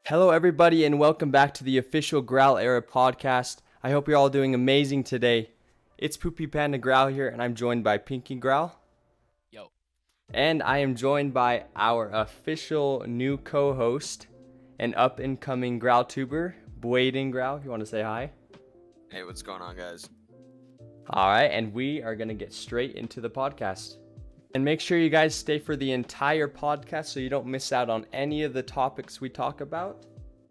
Hello, everybody, and welcome back to the official Graal Era podcast. I hope you're all doing amazing today. It's Poopy Panda Graal here, and I'm joined by Pinky Graal. Yo. And I am joined by our official new co-host and up-and-coming Graal tuber, Bwaden Graal. You want to say hi? Hey, what's going on, guys? All right, and we are going to get straight into the podcast. And make sure you guys stay for the entire podcast so you don't miss out on any of the topics we talk about.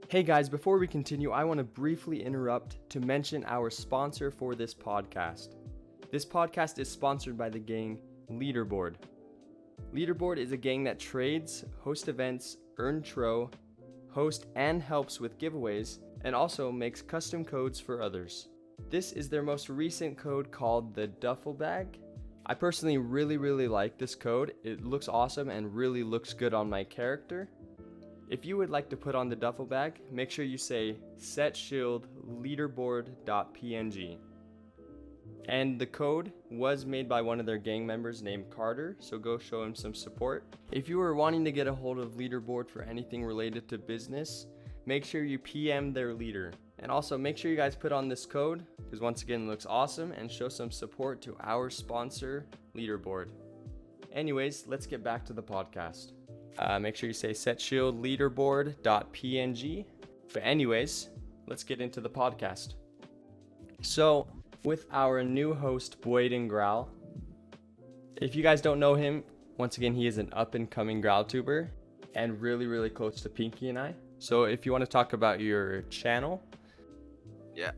Hey guys, before we continue, I want to briefly interrupt to mention our sponsor for this podcast. This podcast is sponsored by the gang Leaderboard. Leaderboard is a gang that trades, hosts events, earns tro, hosts and helps with giveaways, and also makes custom codes for others. This is their most recent code called the Duffel Bag. I personally really like this code. It looks awesome and really looks good on my character. If you would like to put on the duffel bag, make sure you say setshieldleaderboard.png. And the code was made by one of their gang members named Carter, so go show him some support. If you are wanting to get a hold of Leaderboard for anything related to business, make sure you PM their leader. And also make sure you guys put on this code, because once again it looks awesome, and show some support to our sponsor, Leaderboard. Anyways, let's get back to the podcast. Make sure you say setshieldleaderboard.png. But anyways, let's get into the podcast. So, with our new host, Bwaden Graal. If you guys don't know him, once again, he is an up-and-coming Graal tuber and really close to Pinky and I. So if you want to talk about your channel. Yeah.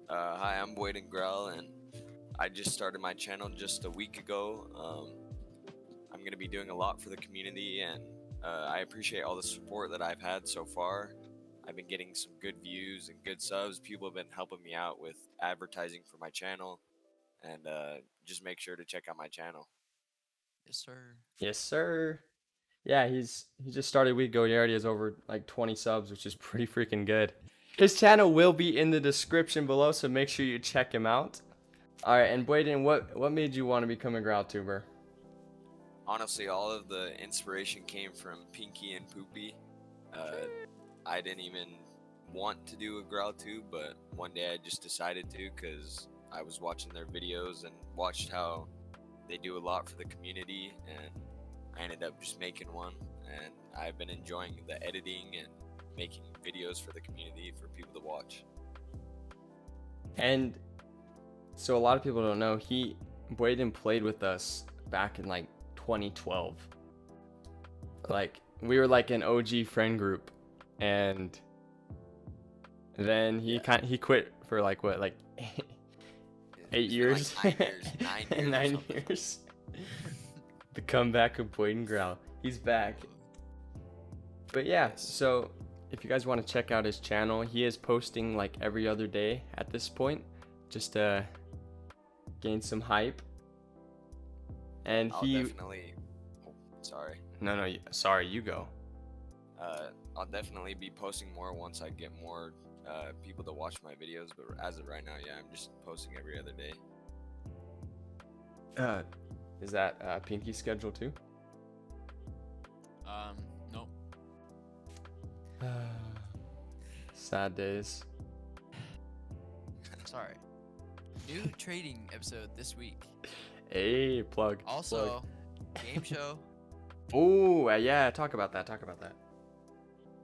Hi, I'm Bwaden Graal, and I just started my channel just a week ago. I'm going to be doing a lot for the community, and I appreciate all the support that I've had so far. I've been getting some good views and good subs. People have been helping me out with advertising for my channel, and just make sure to check out my channel. Yes, sir. Yes, sir. Yeah, he just started a week ago. He already has over like 20 subs, which is pretty freaking good. His channel will be in the description below, so make sure you check him out. All right, and Bwaden, what made you want to become a Graal tuber? Honestly, all of the inspiration came from Pinky and Poopy. I didn't even want to do a Graal tube, but one day I just decided to because I was watching their videos and watched how they do a lot for the community, and I ended up just making one, and I've been enjoying the editing and making videos for the community for people to watch. And so a lot of people don't know, Bwaden played with us back in like 2012. Like, we were like an OG friend group, and then he quit for like what, like 8 years? Like 9 years. 9 years. The comeback of Bwaden Graal. He's back. But yeah, so if you guys want to check out his channel, he is posting like every other day at this point, just to gain some hype. And I'll definitely. Oh, sorry. No, sorry, you go. I'll definitely be posting more once I get more people to watch my videos. But as of right now, yeah, I'm just posting every other day. Is that Pinky's schedule too? Nope. Sad days. Sorry. New trading episode this week. Hey, plug. Also, game show. Oh, yeah, talk about that.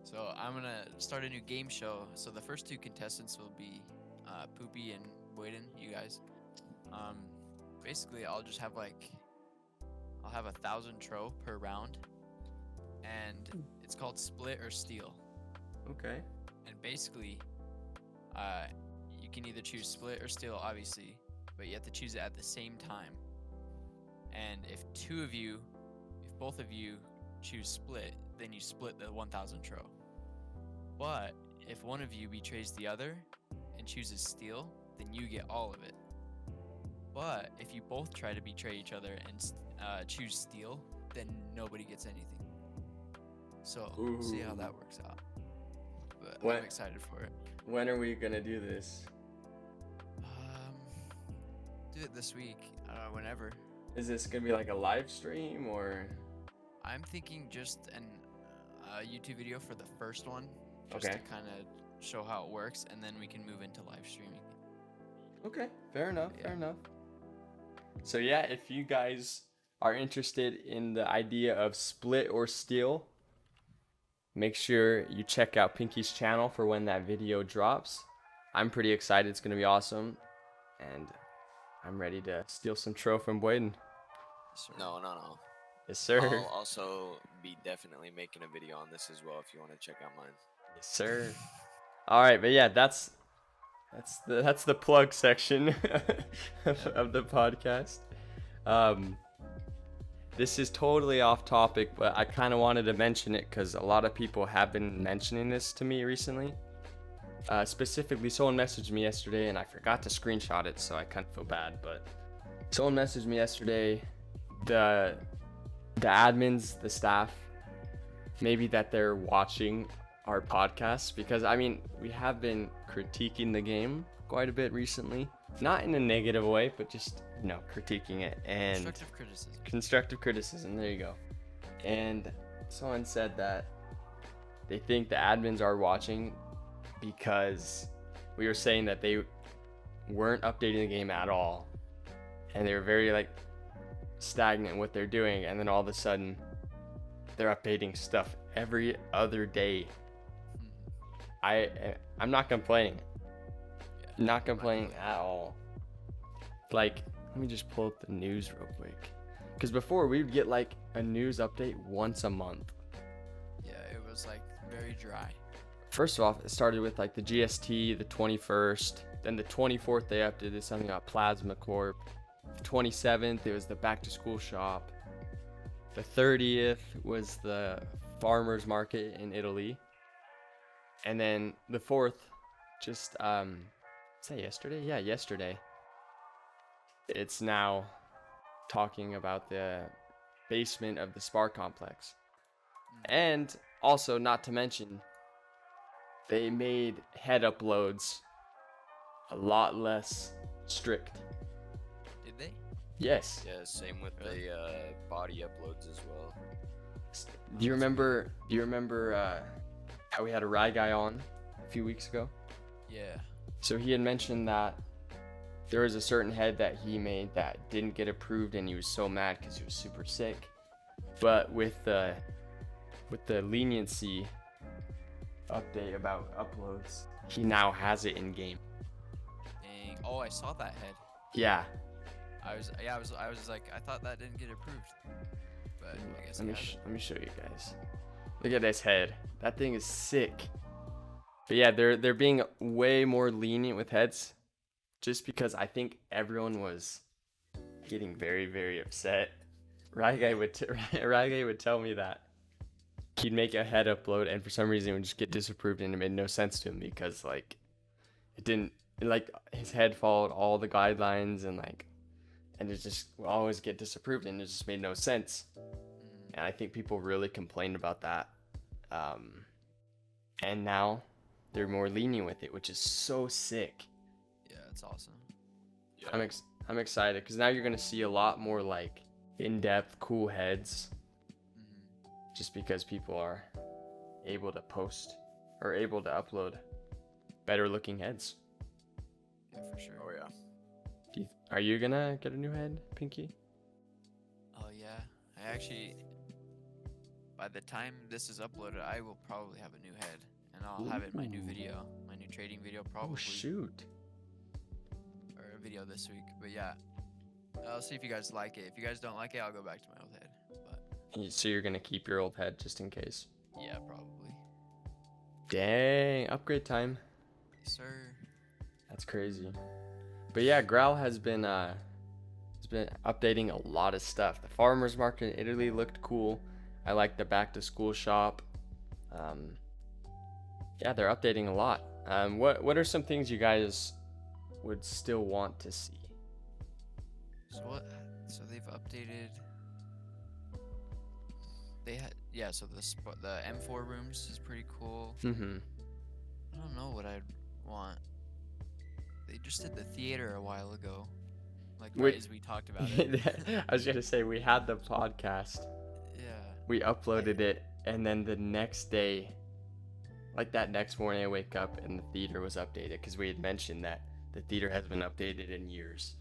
So I'm gonna start a new game show. So the first two contestants will be Poopy and Bwaden, you guys. Basically, I'll have 1,000 tro per round, and it's called split or steal. Okay. And basically, you can either choose split or steal, obviously, but you have to choose it at the same time. And if both of you choose split, then you split the 1,000 tro. But if one of you betrays the other and chooses steal, then you get all of it. But if you both try to betray each other and choose steal, then nobody gets anything. So we'll see how that works out. But I'm excited for it. When are we gonna do this? Do it this week. Whenever. Is this gonna be like a live stream or? I'm thinking just an YouTube video for the first one, just Okay. to kind of show how it works, and then we can move into live streaming. Okay, fair enough, Yeah. fair enough. So yeah, if you guys are interested in the idea of split or steal, make sure you check out Pinky's channel for when that video drops. I'm pretty excited. It's going to be awesome. And I'm ready to steal some tro from Bwaden. Sir. No. Yes, sir. I'll also be definitely making a video on this as well if you want to check out mine. Yes, sir. All right, but yeah, that's the plug section of the podcast. This is totally off topic, but I kind of wanted to mention it because a lot of people have been mentioning this to me recently. Specifically, someone messaged me yesterday, and I forgot to screenshot it, so I kind of feel bad. But someone messaged me yesterday, the admins, the staff, maybe that they're watching our podcast, because I mean, we have been critiquing the game quite a bit recently, not in a negative way, but just critiquing it and constructive criticism. There you go. And someone said that they think the admins are watching because we were saying that they weren't updating the game at all, and they were very stagnant in what they're doing, and then all of a sudden they're updating stuff every other day. I'm not complaining. Not complaining at all. Let me just pull up the news real quick. Because before we would get a news update once a month. Yeah, it was very dry. First off, it started with the GST, the 21st. Then the 24th they updated something about Plasma Corp. The 27th, it was the back to school shop. The 30th was the farmers market in Italy. And then the 4th, just, is that yesterday? Yeah, yesterday. It's now talking about the basement of the Spar complex. And also, not to mention, they made head uploads a lot less strict. Did they? Yes. Yeah, same with the body uploads as well. Do you remember how we had a Rye guy on a few weeks ago? Yeah. So he had mentioned that there was a certain head that he made that didn't get approved, and he was so mad because he was super sick. But with the leniency update about uploads, he now has it in game. Dang. Oh, I saw that head. Yeah. I was I thought that didn't get approved. But I guess Let me show you guys. Look at this head. That thing is sick. But yeah, they're being way more lenient with heads, just because I think everyone was getting very, very upset. Rye would tell me that he'd make a head upload, and for some reason it would just get disapproved, and it made no sense to him because it didn't his head followed all the guidelines, and it just would always get disapproved, and it just made no sense. And I think people really complained about that. And now they're more lenient with it, which is so sick. Yeah, it's awesome. Yeah. I'm excited because now you're gonna see a lot more in-depth, cool heads. Just because people are able to post or able to upload better looking heads. Yeah, for sure. Oh yeah. Are you gonna get a new head, Pinky? Oh yeah. I actually, by the time this is uploaded, I will probably have a new head, and I'll have it in my new video, my new trading video probably. Oh shoot. Or a video this week. But yeah, I'll see if you guys like it. If you guys don't like it, I'll go back to my old head. But So you're gonna keep your old head just in case? yeah, probably. Dang, upgrade time. Yes, sir. That's crazy. But yeah, Graal has been updating a lot of stuff. The farmers market in Italy looked cool. I like the back to school shop. Yeah, they're updating a lot. What are some things you guys would still want to see? So they've updated. They had so the M4 rooms is pretty cool. Mm-hmm. I don't know what I'd want. They just did the theater a while ago, right as we talked about it. I was gonna say we had the podcast. Yeah. We uploaded it, and then the next day Like that next morning I wake up and the theater was updated because we had mentioned that the theater has been updated in years.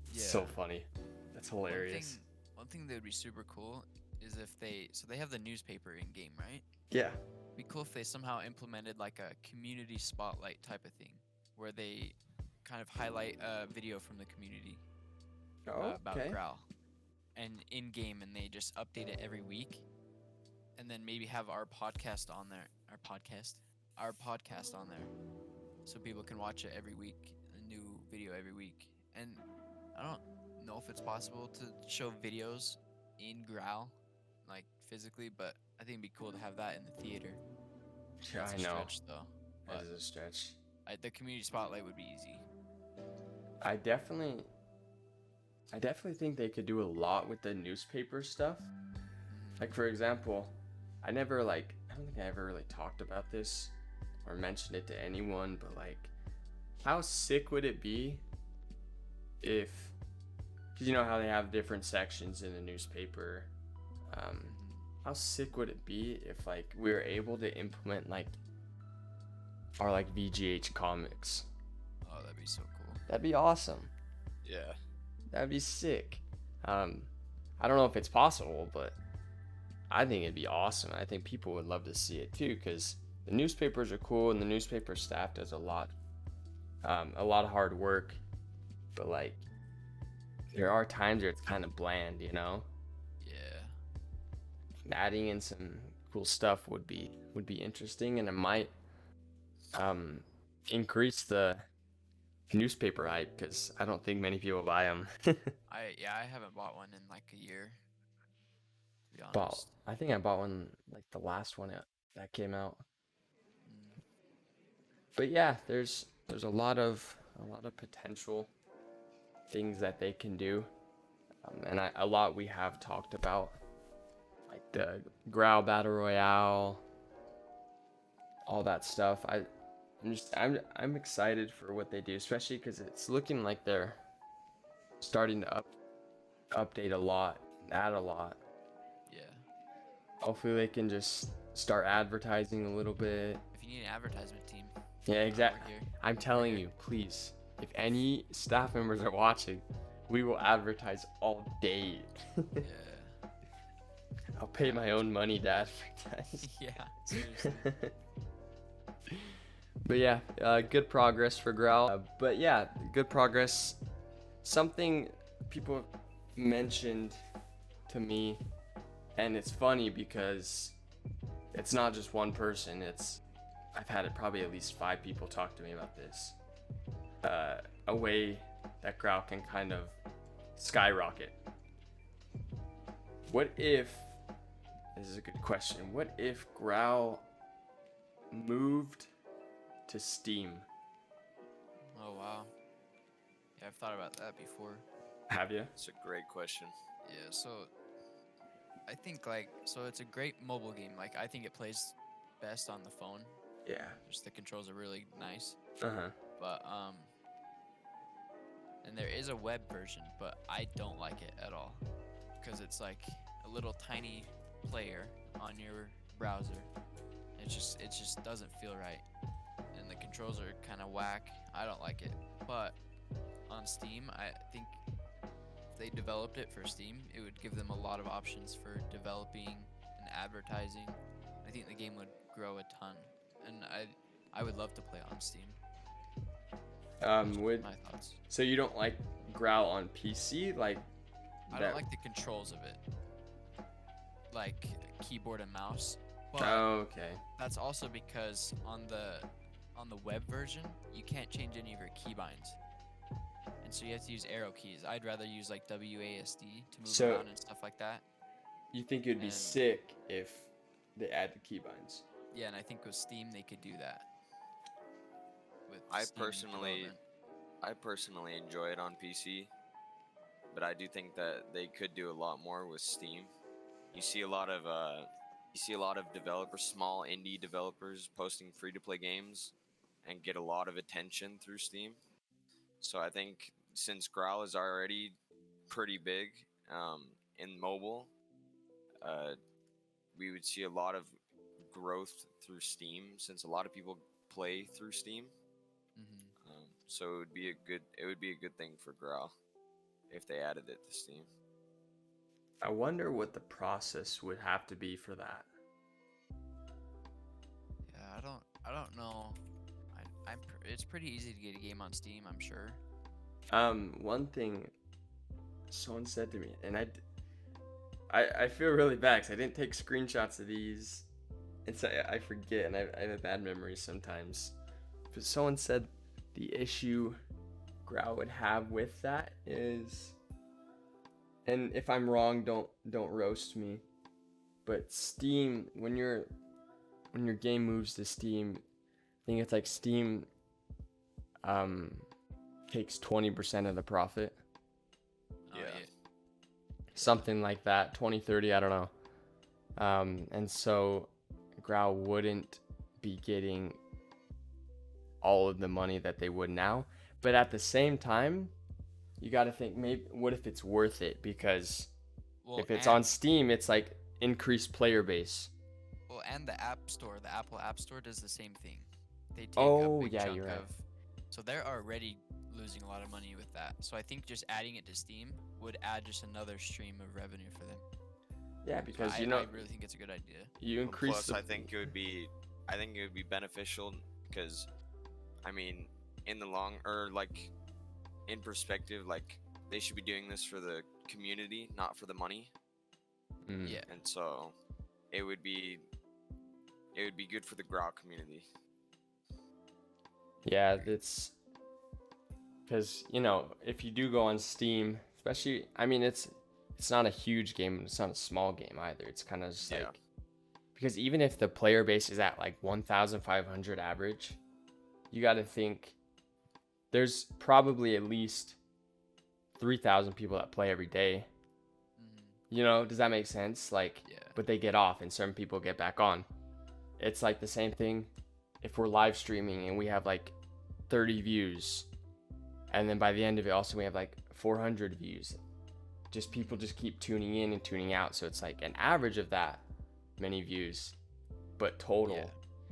It's so funny. That's hilarious. One thing that would be super cool is if they have the newspaper in game, right? Yeah. It'd be cool if they somehow implemented like a community spotlight type of thing, where they kind of highlight a video from the community Oh, about okay. Graal, and in game, and they just update it every week, and then maybe have our podcast on there, our podcast on there, so people can watch it every week, a new video every week. And I don't know if it's possible to show videos in Graal, like physically, but I think it'd be cool to have that in the theater. Yeah, That's I a know. stretch, though. That But is a stretch. the community spotlight would be easy. I definitely think they could do a lot with the newspaper stuff. Like for example, I don't think I ever really talked about this or mentioned it to anyone, but like, how sick would it be if, because you know how they have different sections in the newspaper, how sick would it be if like we were able to implement like our like VGH comics? Oh, that'd be so cool. That'd be awesome. Yeah. That'd be sick. I don't know if it's possible, but I think it'd be awesome. I think people would love to see it too, because the newspapers are cool and the newspaper staff does a lot of hard work. But like, there are times where it's kind of bland, you know. Yeah. Adding in some cool stuff would be interesting, and it might increase the newspaper hype, because I don't think many people buy them. I haven't bought one in like a year, to be honest. I think I bought one like the last one that came out. Mm. But yeah, there's a lot of potential things that they can do, and a lot we have talked about, like the Graal Battle Royale, all that stuff. I'm excited for what they do, especially because it's looking like they're starting to update a lot, add a lot. Yeah. Hopefully they can just start advertising a little bit. If you need an advertisement team. Yeah, exactly. Here. I'm telling you, please, if any staff members are watching, we will advertise all day. Yeah. I'll pay my own money to advertise. Yeah, seriously. But yeah, good progress for Graal. But yeah, good progress. Something people have mentioned to me, and it's funny because it's not just one person. I've had it probably at least 5 people talk to me about this. A way that Graal can kind of skyrocket. What if, this is a good question, what if Graal moved to Steam? Oh, wow. Yeah, I've thought about that before. Have you? It's a great question. Yeah, so I think it's a great mobile game. Like, I think it plays best on the phone. Yeah. Just the controls are really nice. Uh-huh. But and there is a web version, but I don't like it at all, because it's like a little tiny player on your browser. It just doesn't feel right, and the controls are kind of whack. I don't like it. But on Steam, I think if they developed it for Steam, it would give them a lot of options for developing and advertising. I think the game would grow a ton, and I would love to play on Steam. My thoughts. So you don't like Graal on PC, like? I don't like the controls of it, like keyboard and mouse. But Oh, okay. that's also because on the web version, you can't change any of your keybinds, and so you have to use arrow keys. I'd rather use like WASD to move So- around and stuff like that. You think it'd be And- sick if they add the keybinds? Yeah, and I think with Steam they could do that. With I Steam personally enjoy it on PC, but I do think that they could do a lot more with Steam. You see a lot of developers, small indie developers, posting free-to-play games and get a lot of attention through Steam. So I think since Graal is already pretty big in mobile, we would see a lot of growth through Steam, since a lot of people play through Steam. Mm-hmm. So it would be a good thing for Graal if they added it to Steam. I wonder what the process would have to be for that. Yeah, I don't know. It's pretty easy to get a game on Steam, I'm sure. One thing someone said to me, and I feel really bad because I didn't take screenshots of these, and so I forget, and I have a bad memory sometimes. But someone said the issue Graal would have with that is, and if I'm wrong, don't roast me, but Steam, when your game moves to Steam, I think it's like Steam takes 20% of the profit. Oh, Yeah. Something like that, 20, 30, I don't know. And so Graal wouldn't be getting all of the money that they would now. But at the same time, you got to think, maybe what if it's worth it? Because Well, if it's and- on Steam, it's like increased player base. Well, and the App Store, the Apple App Store does the same thing. They take Oh, a big yeah, chunk you're right. of. So they're already losing a lot of money with that. So I think just adding it to Steam would add just another stream of revenue for them. Yeah, So because I really think it's a good idea. you increase Plus, the... I think it would be beneficial because, I mean, in the long, or like in perspective, like they should be doing this for the community, not for the money. Mm. Yeah. And so it would be good for the Graal community. Yeah, it's because, if you do go on Steam, especially, I mean, it's not a huge game, it's not a small game either. It's kind of just Yeah. like, because even if the player base is at like 1,500 average, you got to think there's probably at least 3,000 people that play every day. Mm-hmm. Does that make sense? Like, Yeah. but they get off and certain people get back on. It's like the same thing if we're live streaming and we have like 30 views, and then by the end of it also we have like 400 views. Just people just keep tuning in and tuning out, so it's like an average of that many views, but total. Yeah.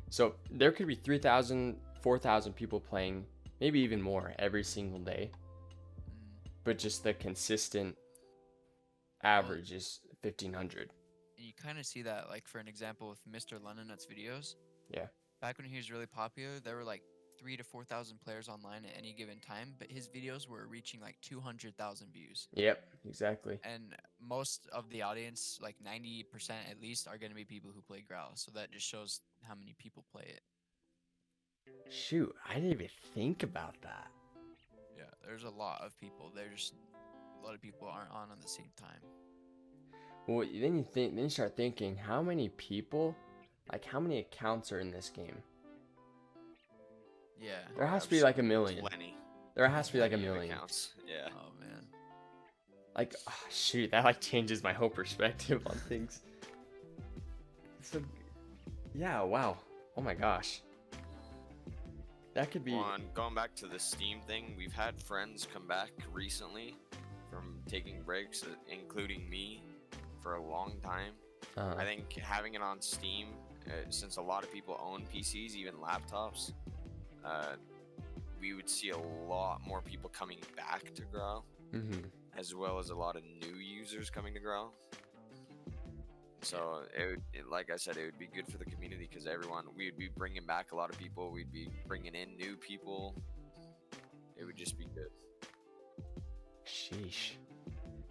So there could be 3,000, 4,000 people playing, maybe even more every single day, Mm. but just the consistent average is 1,500. And you kind of see that, like, for an example, with Mr. Londonut's videos. Yeah. Back when he was really popular, there were like 3,000 to 4,000 players online at any given time, but his videos were reaching like 200,000 views. Yep, exactly. And most of the audience, like 90% at least, are going to be people who play Graal. So that just shows how many people play it. Shoot, I didn't even think about that. Yeah, there's a lot of people. There's a lot of people aren't on at the same time. Well, then you start thinking, how many people, like how many accounts are in this game? Yeah. There has to be like a million. Plenty. There has to be like a Plenty of million. accounts. Yeah. Oh man. Like, shoot, that like changes my whole perspective on things. So, yeah, wow. Oh my gosh. That could be. Well, and going back to the Steam thing, we've had friends come back recently from taking breaks, including me, for a long time. I think having it on Steam, since a lot of people own PCs, even laptops, we would see a lot more people coming back to Graal, as well as a lot of new users coming to Graal. So, like I said, it would be good for the community because we would be bringing back a lot of people. We'd be bringing in new people. It would just be good. Sheesh.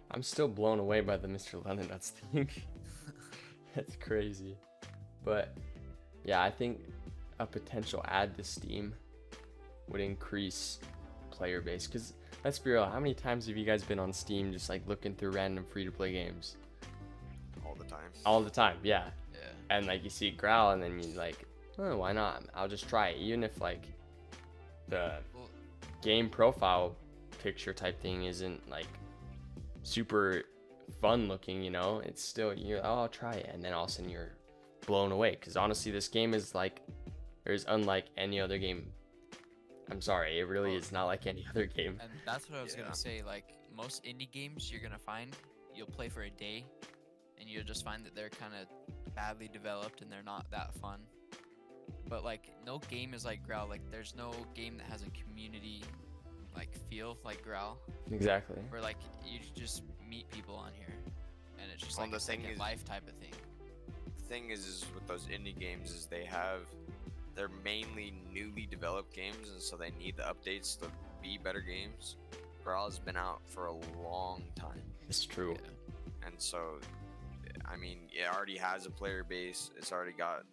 I'm still blown away by the Mr. Londonut's thing. That's crazy. But, yeah, I think a potential add to Steam would increase player base. Because, let's be real, how many times have you guys been on Steam just like looking through random free-to-play games? All the time. All the time, yeah. Yeah. And like you see Graal and then you like, oh, why not? I'll just try it. Even if like the Well, game profile picture type thing isn't like super fun looking, it's still, I'll try it. And then all of a sudden you're blown away. Because honestly, this game is unlike any other game. I'm sorry, it really is not like any other game. and that's what I was Yeah. gonna say. Like most indie games, you're gonna find you'll play for a day, and you'll just find that they're kind of badly developed and they're not that fun. But like no game is like Graal. Like there's no game that has a community like feel like Graal, Exactly. where like you just meet people on here, and it's just Well, like the a thing second is- life type of thing. The thing is with those indie games is they're mainly newly developed games, and so they need the updates to be better games. Graal has been out for a long time, It's true. Yeah. and so I mean it already has a player base. It's already got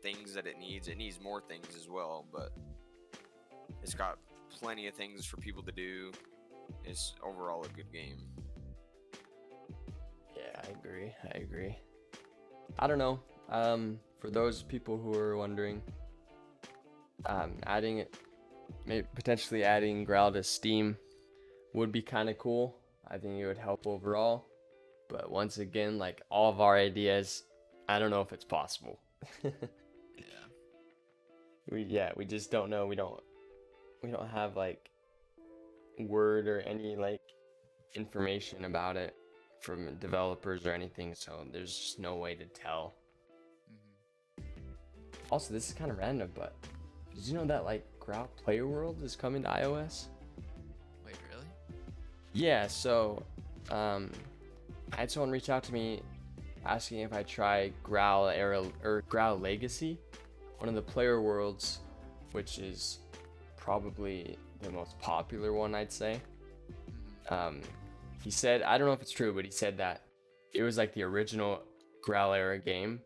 things that it needs. It needs more things as well, but it's got plenty of things for people to do. It's overall a good game. Yeah, I agree. I don't know. For those people who are wondering, adding it, maybe potentially adding Graal to Steam would be kind of cool. I think it would help overall. But once again, like all of our ideas, I don't know if it's possible. Yeah. We just don't know. We don't have like word or any like information about it from developers or anything, so there's just no way to tell. Also, this is kind of random, but did you know that like Graal Player World is coming to iOS? Wait, really? Yeah, so I had someone reach out to me asking if I try Graal era or Graal Legacy, one of the player worlds, which is probably the most popular one, I'd say. He said, I don't know if it's true, but he said that it was like the original Graal era game,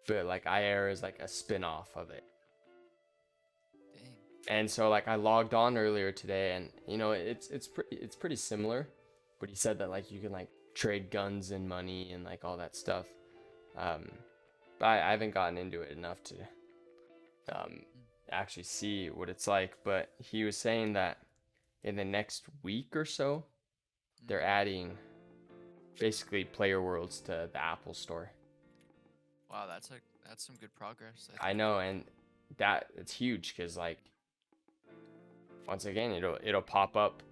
but like iEra is like a spin-off of it. Dang. And so like I logged on earlier today, and you know it's pretty similar, but he said that like you can like trade guns and money and like all that stuff. But I haven't gotten into it enough to actually see what it's like. But he was saying that in the next week or so, they're adding basically player worlds to the Apple Store. Wow, that's some good progress. I know, and that it's huge because like once again it'll pop up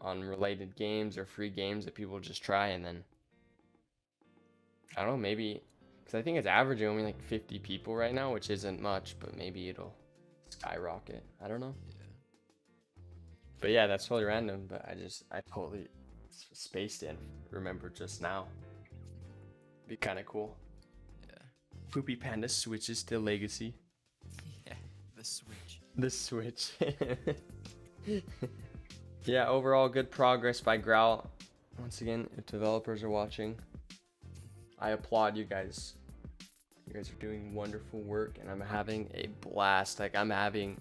on related games or free games that people just try, and then I don't know, maybe because I think it's averaging only like 50 people right now, which isn't much, but maybe it'll skyrocket. I don't know. Yeah. But yeah, that's totally random, but I totally spaced in, remember just now. Be kind of cool. Yeah. Poopy Panda switches to Legacy. Yeah. The Switch. The Switch. Yeah, overall good progress by Graal. Once again, if developers are watching, I applaud you guys. You guys are doing wonderful work, and I'm having a blast. Like I'm having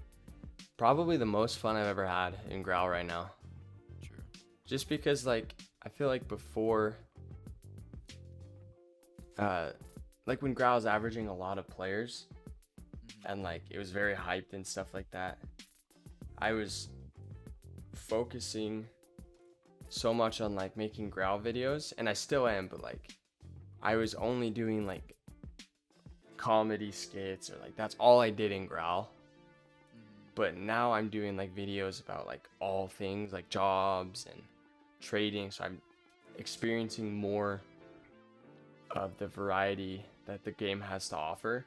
probably the most fun I've ever had in Graal right now. True. Just because like I feel like before like when Graal was averaging a lot of players and like it was very hyped and stuff like that, I was focusing so much on like making Graal videos, and I still am, but like I was only doing like comedy skits, or like that's all I did in Graal. But now I'm doing like videos about like all things like jobs and trading, so I'm experiencing more of the variety that the game has to offer.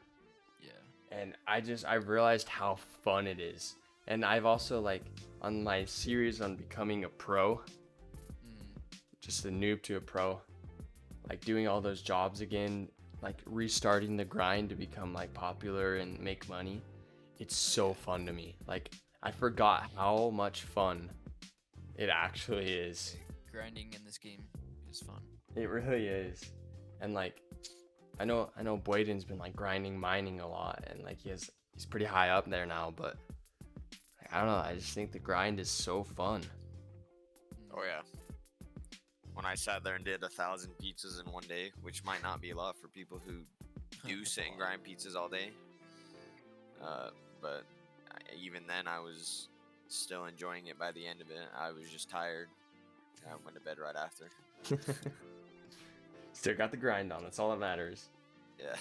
Yeah. And I realized how fun it is. And I've also like on my series on becoming a pro, just a noob to a pro, like doing all those jobs again, like restarting the grind to become like popular and make money. It's so fun to me. Like I forgot how much fun it actually is. Grinding in this game is fun. It really is. And like I know Bwaden's been like grinding mining a lot, and like he's pretty high up there now, but I don't know, I just think the grind is so fun. Oh yeah. When I sat there and did 1,000 pizzas in one day, which might not be a lot for people who do sit and grind pizzas all day, but even then I was still enjoying it by the end of it. I was just tired. I went to bed right after. Still got the grind on, that's all that matters. Yeah.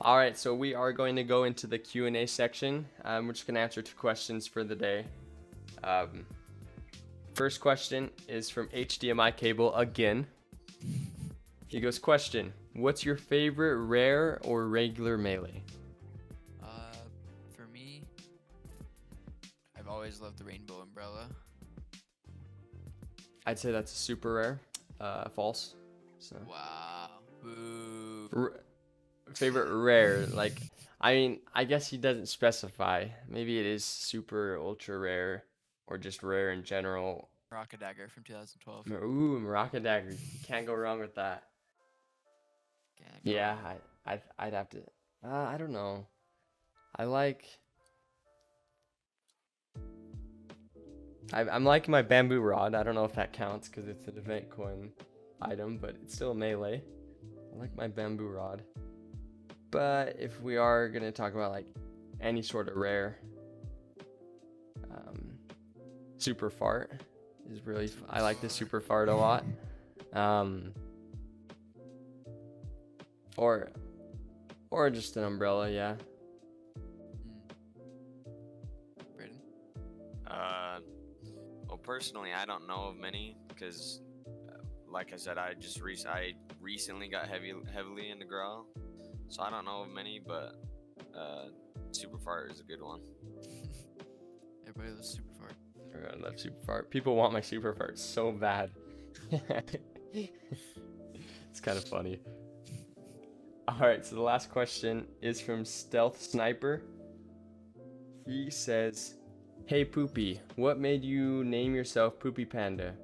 All right, so we are going to go into the Q&A section. We're just going to answer 2 questions for the day. First question is from HDMI Cable again. He goes, question, what's your favorite rare or regular melee? For me, I've always loved the Rainbow Umbrella. I'd say that's a super rare. False. So Wow. Boo. favorite rare, like, I mean, I guess he doesn't specify. Maybe it is super ultra rare or just rare in general. Rocket Dagger from 2012. Ooh, Morocco Dagger. You can't go wrong with that. Can't go Yeah, wrong. I'd have to. I don't know. I like. I'm liking my bamboo rod. I don't know if that counts because it's an event coin item, but it's still a melee. I like my bamboo rod. But if we are gonna talk about like any sort of rare, super fart is really. I like the super fart a lot. Or just an umbrella, yeah. Braden? Well, personally, I don't know of many because, like I said, I recently got heavily into Graal, so I don't know of many. But Super Fart is a good one. Everybody loves Super Fart. I love super fart. People want my super fart so bad. It's kind of funny. All right, so the last question is from Stealth Sniper. He says, "Hey Poopy, what made you name yourself Poopy Panda?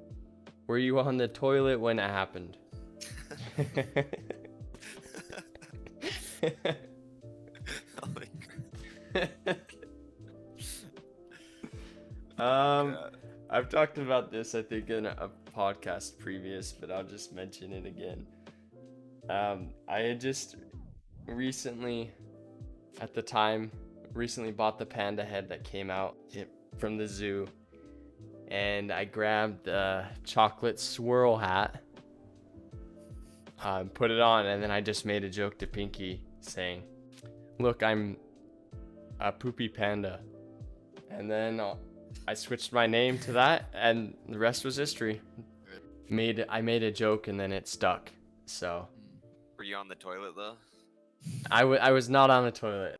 Were you on the toilet when it happened?" Holy crap. I've talked about this, I think, in a podcast previous, but I'll just mention it again. I had just recently bought the panda head that came out from the zoo, and I grabbed the chocolate swirl hat, put it on, and then I just made a joke to Pinky saying, "Look, I'm a poopy panda," and then I switched my name to that, and the rest was history. I made a joke, and then it stuck. So Were you on the toilet though? I was not on the toilet.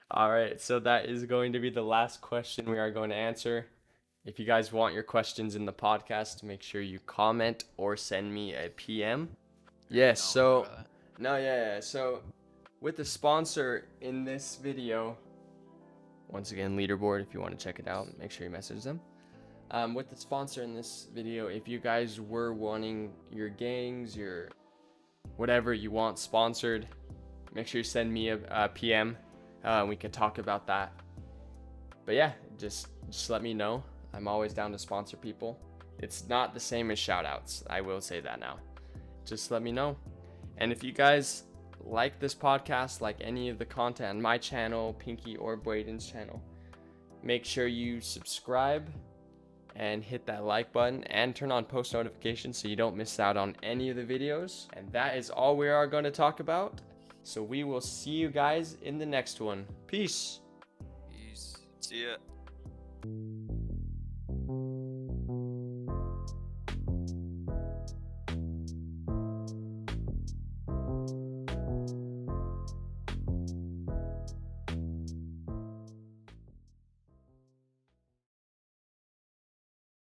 All right, so that is going to be the last question we are going to answer. If you guys want your questions in the podcast, make sure you comment or send me a PM. Yes, so so with the sponsor in this video, once again, leaderboard, if you want to check it out, make sure you message them. With the sponsor in this video, if you guys were wanting your gangs, your whatever you want sponsored, make sure you send me a PM. We can talk about that. But yeah, just let me know. I'm always down to sponsor people. It's not the same as shoutouts. I will say that now. Just let me know. And if you guys like this podcast, like any of the content on my channel, Pinky or Bwaden's channel, make sure you subscribe and hit that like button and turn on post notifications so you don't miss out on any of the videos. And that is all we are going to talk about. So we will see you guys in the next one. Peace. Peace. See ya.